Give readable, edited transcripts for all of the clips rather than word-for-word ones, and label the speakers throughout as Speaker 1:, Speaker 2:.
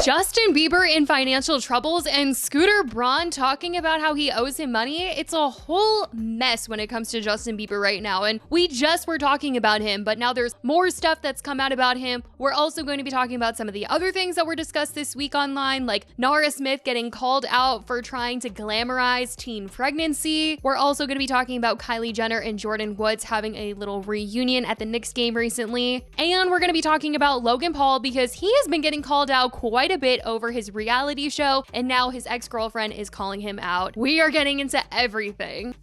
Speaker 1: Justin Bieber in financial troubles and Scooter Braun talking about how he owes him money. It's a whole mess when it comes to Justin Bieber right now. And we just were talking about him, but now there's more stuff that's come out about him. We're also going to be talking about some of the other things that were discussed this week online, like Nara Smith getting called out for trying to glamorize teen pregnancy. We're also going to be talking about Kylie Jenner and Jordyn Woods having a little reunion at the Knicks game recently. And we're going to be talking about Logan Paul because he has been getting called out quite a bit over his reality show, and now his ex-girlfriend is calling him out. We are getting into everything.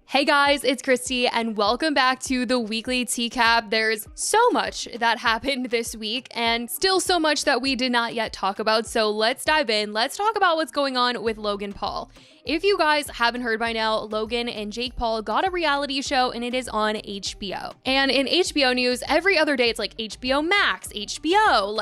Speaker 1: Hey guys, it's Christy and welcome back to the weekly TEACAP. There's so much that happened this week and still so much that we did not yet talk about. So let's dive in. Let's talk about what's going on with Logan Paul. If you guys haven't heard by now, Logan and Jake Paul got a reality show and it is on HBO. And in HBO news, every other day it's like HBO Max, HBO.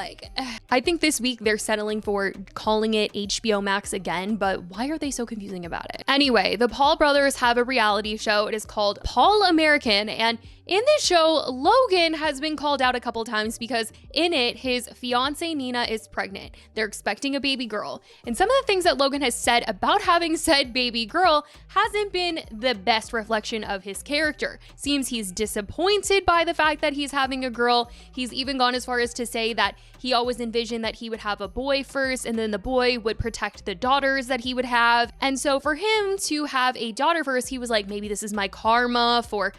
Speaker 1: I think this week they're settling for calling it HBO Max again, but why are they so confusing about it? Anyway, the Paul brothers have a reality show. It is called Paul American, and in this show, Logan has been called out a couple times because in it, his fiance Nina is pregnant. They're expecting a baby girl. And some of the things that Logan has said about having said baby girl hasn't been the best reflection of his character. Seems he's disappointed by the fact that he's having a girl. He's even gone as far as to say that he always envisioned that he would have a boy first and then the boy would protect the daughters that he would have. And so for him to have a daughter first, he was like, maybe this is my karma for,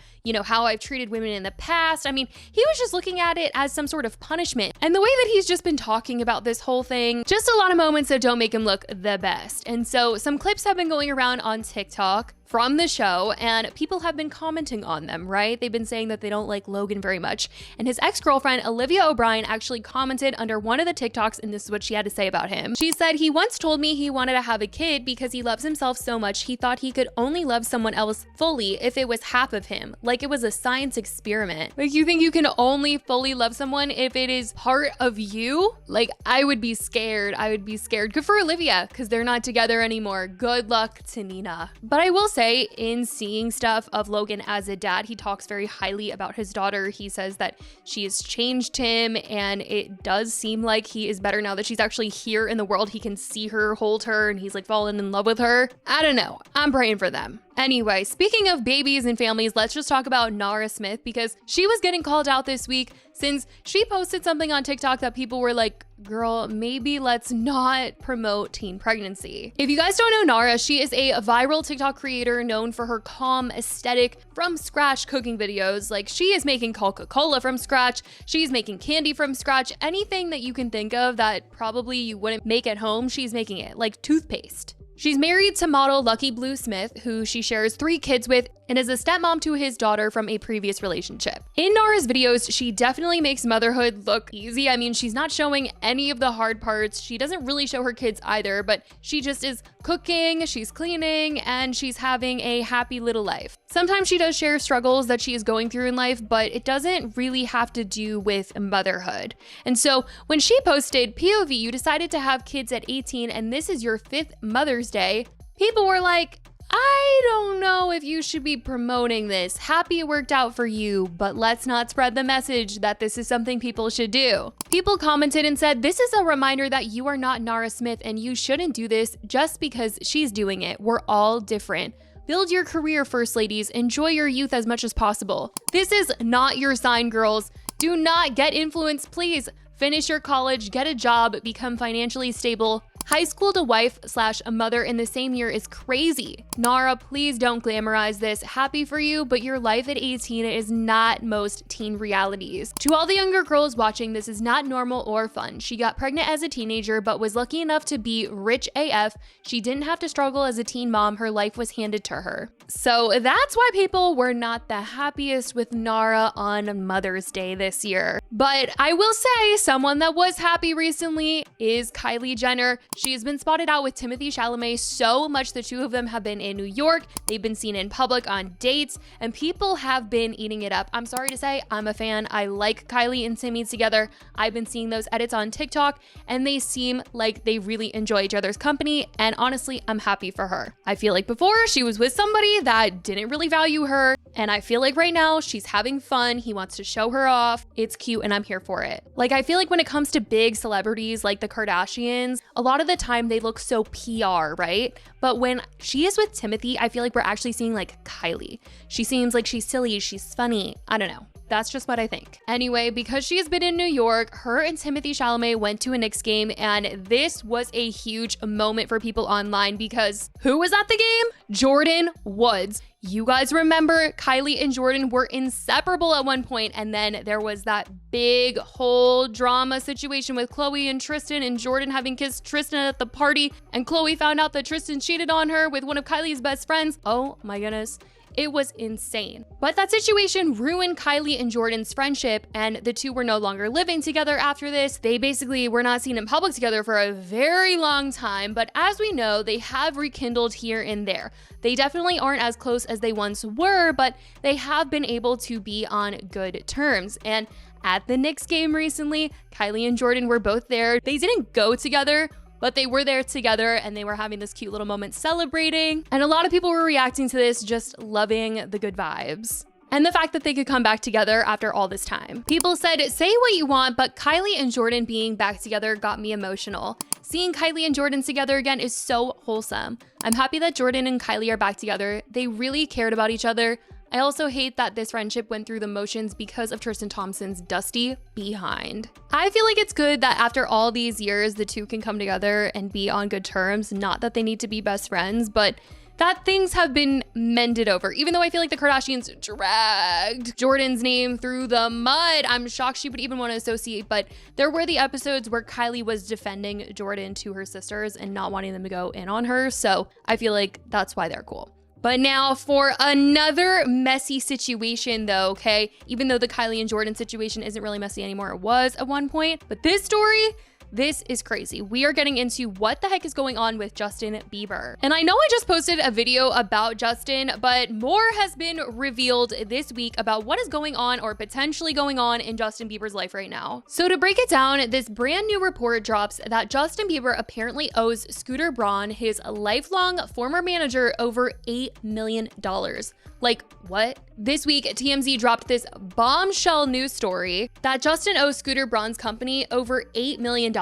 Speaker 1: how I've treated women in the past. I mean, he was just looking at it as some sort of punishment. And the way that he's just been talking about this whole thing, just a lot of moments that don't make him look the best. And so some clips have been going around on TikTok from the show, and people have been commenting on them, right? They've been saying that they don't like Logan very much. And his ex-girlfriend, Olivia O'Brien, actually commented under one of the TikToks, and this is what she had to say about him. She said, "He once told me he wanted to have a kid because he loves himself so much he thought he could only love someone else fully if it was half of him, like it was a science experiment." Like, you think you can only fully love someone if it is part of you? Like, I would be scared. Good for Olivia, because they're not together anymore. Good luck to Nina. But I will say, in seeing stuff of Logan as a dad, he talks very highly about his daughter. He says that she has changed him, and it does seem like he is better now that she's actually here in the world. He can see her, hold her, and he's like fallen in love with her. I don't know. I'm praying for them. Anyway, speaking of babies and families, let's just talk about Nara Smith because she was getting called out this week since she posted something on TikTok that people were like, girl, maybe let's not promote teen pregnancy. If you guys don't know Nara, she is a viral TikTok creator known for her calm, aesthetic, from scratch cooking videos. Like, she is making Coca-Cola from scratch. She's making candy from scratch. Anything that you can think of that probably you wouldn't make at home, she's making it, like toothpaste. She's married to model Lucky Blue Smith, who she shares 3 kids with, and is a stepmom to his daughter from a previous relationship. In Nara's videos, she definitely makes motherhood look easy. I mean, she's not showing any of the hard parts. She doesn't really show her kids either, but she just is cooking, she's cleaning, and she's having a happy little life. Sometimes she does share struggles that she is going through in life, but it doesn't really have to do with motherhood. And so when she posted, "POV, you decided to have kids at 18 and this is your 5th Mother's Day," people were like, I don't know if you should be promoting this. Happy it worked out for you, but let's not spread the message that this is something people should do. People commented and said, "This is a reminder that you are not Nara Smith and you shouldn't do this just because she's doing it. We're all different. Build your career, first ladies. Enjoy your youth as much as possible. This is not your sign, girls. Do not get influenced, please. Finish your college, get a job, become financially stable. High school to wife/a mother in the same year is crazy. Nara, please don't glamorize this. Happy for you, but your life at 18 is not most teen realities. To all the younger girls watching, this is not normal or fun. She got pregnant as a teenager, but was lucky enough to be rich AF. She didn't have to struggle as a teen mom. Her life was handed to her." So that's why people were not the happiest with Nara on Mother's Day this year. But I will say someone that was happy recently is Kylie Jenner. She has been spotted out with Timothée Chalamet so much. The two of them have been in New York. They've been seen in public on dates, and people have been eating it up. I'm sorry to say, I'm a fan. I like Kylie and Timmy together. I've been seeing those edits on TikTok, and they seem like they really enjoy each other's company, and honestly, I'm happy for her. I feel like before, she was with somebody that didn't really value her, and I feel like right now, she's having fun. He wants to show her off. It's cute, and I'm here for it. Like, I feel like when it comes to big celebrities like the Kardashians, a lot of the time they look so PR, right? But when she is with Timothy, I feel like we're actually seeing like Kylie. She seems like she's silly, she's funny. I don't know. That's just what I think. Anyway, because she has been in New York, her and Timothée Chalamet went to a Knicks game, and this was a huge moment for people online because who was at the game? Jordyn Woods. You guys remember Kylie and Jordyn were inseparable at one point, and then there was that big whole drama situation with Khloe and Tristan, and Jordyn having kissed Tristan at the party, and Khloe found out that Tristan cheated on her with one of Kylie's best friends. Oh my goodness. It was insane. But that situation ruined Kylie and Jordyn's friendship, and the two were no longer living together after this. They basically were not seen in public together for a very long time, but as we know, they have rekindled here and there. They definitely aren't as close as they once were, but they have been able to be on good terms. And at the Knicks game recently, Kylie and Jordyn were both there. They didn't go together, but they were there together and they were having this cute little moment celebrating. And a lot of people were reacting to this, just loving the good vibes and the fact that they could come back together after all this time. People said, say what you want, but Kylie and Jordyn being back together got me emotional. Seeing Kylie and Jordyn together again is so wholesome. I'm happy that Jordyn and Kylie are back together. They really cared about each other. I also hate that this friendship went through the motions because of Tristan Thompson's dusty behind. I feel like it's good that after all these years, the two can come together and be on good terms. Not that they need to be best friends, but that things have been mended over. Even though I feel like the Kardashians dragged Jordyn's name through the mud. I'm shocked she would even want to associate, but there were the episodes where Kylie was defending Jordyn to her sisters and not wanting them to go in on her. So I feel like that's why they're cool. But now for another messy situation though, okay? Even though the Kylie and Jordyn situation isn't really messy anymore, it was at one point. But this story, this is crazy. We are getting into what the heck is going on with Justin Bieber. And I know I just posted a video about Justin, but more has been revealed this week about what is going on or potentially going on in Justin Bieber's life right now. So to break it down, this brand new report drops that Justin Bieber apparently owes Scooter Braun, his lifelong former manager, over $8 million. Like, what? This week, TMZ dropped this bombshell news story that Justin owes Scooter Braun's company over $8 million.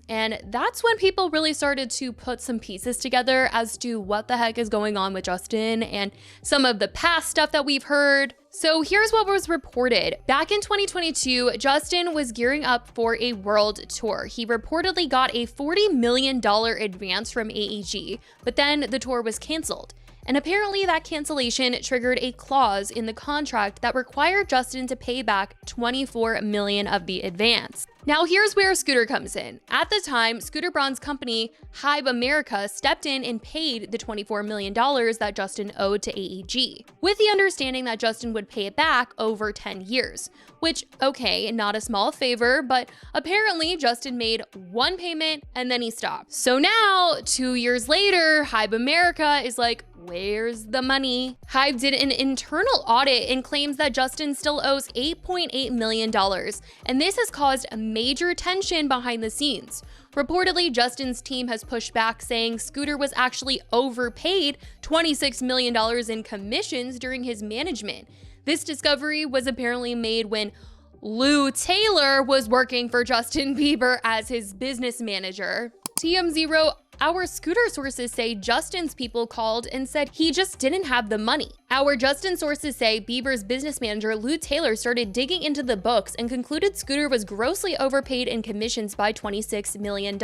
Speaker 1: And that's when people really started to put some pieces together as to what the heck is going on with Justin and some of the past stuff that we've heard. So here's what was reported. Back in 2022, Justin was gearing up for a world tour. He reportedly got a $40 million advance from AEG, but then the tour was canceled. And apparently that cancellation triggered a clause in the contract that required Justin to pay back $24 million of the advance. Now here's where Scooter comes in. At the time, Scooter Braun's company, Hybe America, stepped in and paid the $24 million that Justin owed to AEG, with the understanding that Justin would pay it back over 10 years. Which, okay, not a small favor, but apparently Justin made one payment and then he stopped. So now, 2 years later, Hybe America is like, where's the money? Hybe did an internal audit and claims that Justin still owes $8.8 million. And this has caused major tension behind the scenes. Reportedly, Justin's team has pushed back, saying Scooter was actually overpaid $26 million in commissions during his management. This discovery was apparently made when Lou Taylor was working for Justin Bieber as his business manager. TMZ wrote, our Scooter sources say Justin's people called and said he just didn't have the money. Our Justin sources say Bieber's business manager Lou Taylor started digging into the books and concluded Scooter was grossly overpaid in commissions by $26 million.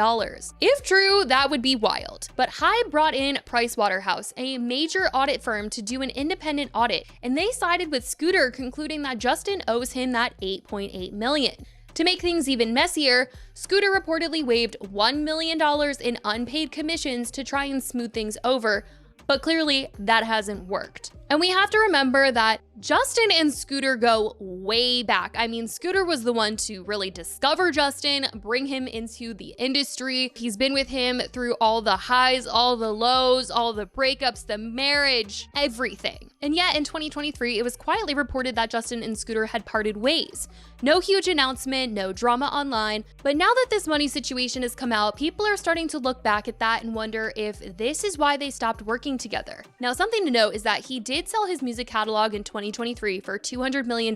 Speaker 1: If true, that would be wild. But Hybe brought in Pricewaterhouse, a major audit firm, to do an independent audit, and they sided with Scooter, concluding that Justin owes him that $8.8 million. To make things even messier, Scooter reportedly waived $1 million in unpaid commissions to try and smooth things over, but clearly that hasn't worked. And we have to remember that Justin and Scooter go way back. I mean, Scooter was the one to really discover Justin, bring him into the industry. He's been with him through all the highs, all the lows, all the breakups, the marriage, everything. And yet in 2023, it was quietly reported that Justin and Scooter had parted ways. No huge announcement, no drama online, but now that this money situation has come out, people are starting to look back at that and wonder if this is why they stopped working together. Now, something to note is that he did sell his music catalog in 2023 for $200 million,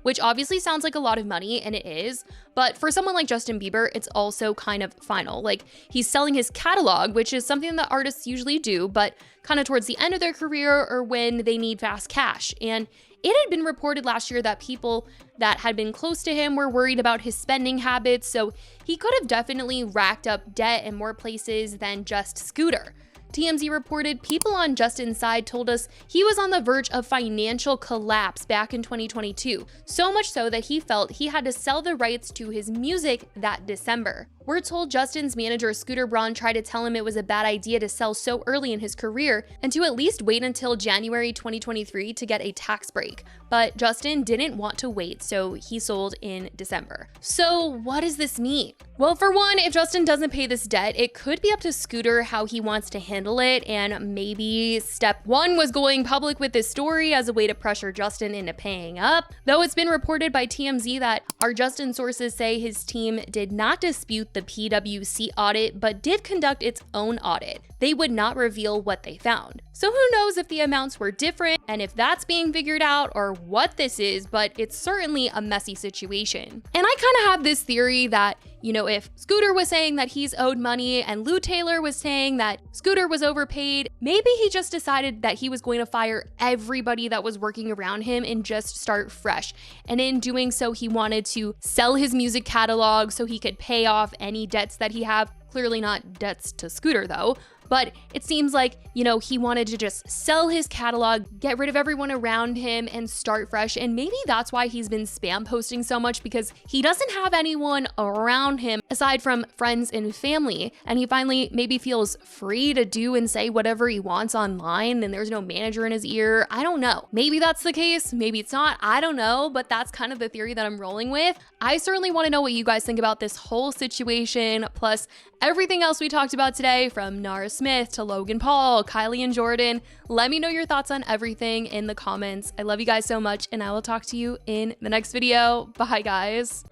Speaker 1: which obviously sounds like a lot of money, and it is, but for someone like Justin Bieber, it's also kind of final. Like, he's selling his catalog, which is something that artists usually do, but kind of towards the end of their career or when they need fast cash. And it had been reported last year that people that had been close to him were worried about his spending habits, so he could have definitely racked up debt in more places than just Scooter. TMZ reported people on Justin's side told us he was on the verge of financial collapse back in 2022, so much so that he felt he had to sell the rights to his music that December. We're told Justin's manager, Scooter Braun, tried to tell him it was a bad idea to sell so early in his career and to at least wait until January 2023 to get a tax break. But Justin didn't want to wait, so he sold in December. So what does this mean? Well, for one, if Justin doesn't pay this debt, it could be up to Scooter how he wants to handle it, and maybe step one was going public with this story as a way to pressure Justin into paying up. Though it's been reported by TMZ that our Justin sources say his team did not dispute the PwC audit, but did conduct its own audit. They would not reveal what they found. So who knows if the amounts were different and if that's being figured out or what this is, but it's certainly a messy situation. And I kind of have this theory that, you know, if Scooter was saying that he's owed money and Lou Taylor was saying that Scooter was overpaid, maybe he just decided that he was going to fire everybody that was working around him and just start fresh. And in doing so, he wanted to sell his music catalog so he could pay off any debts that he have. Clearly not debts to Scooter though. But it seems like, you know, he wanted to just sell his catalog, get rid of everyone around him and start fresh. And maybe that's why he's been spam posting so much, because he doesn't have anyone around him aside from friends and family. And he finally maybe feels free to do and say whatever he wants online and there's no manager in his ear. I don't know. Maybe that's the case. Maybe it's not. I don't know. But that's kind of the theory that I'm rolling with. I certainly want to know what you guys think about this whole situation, plus everything else we talked about today, from Nara Smith to Logan Paul, Kylie and Jordyn. Let me know your thoughts on everything in the comments. I love you guys so much, and I will talk to you in the next video. Bye, guys.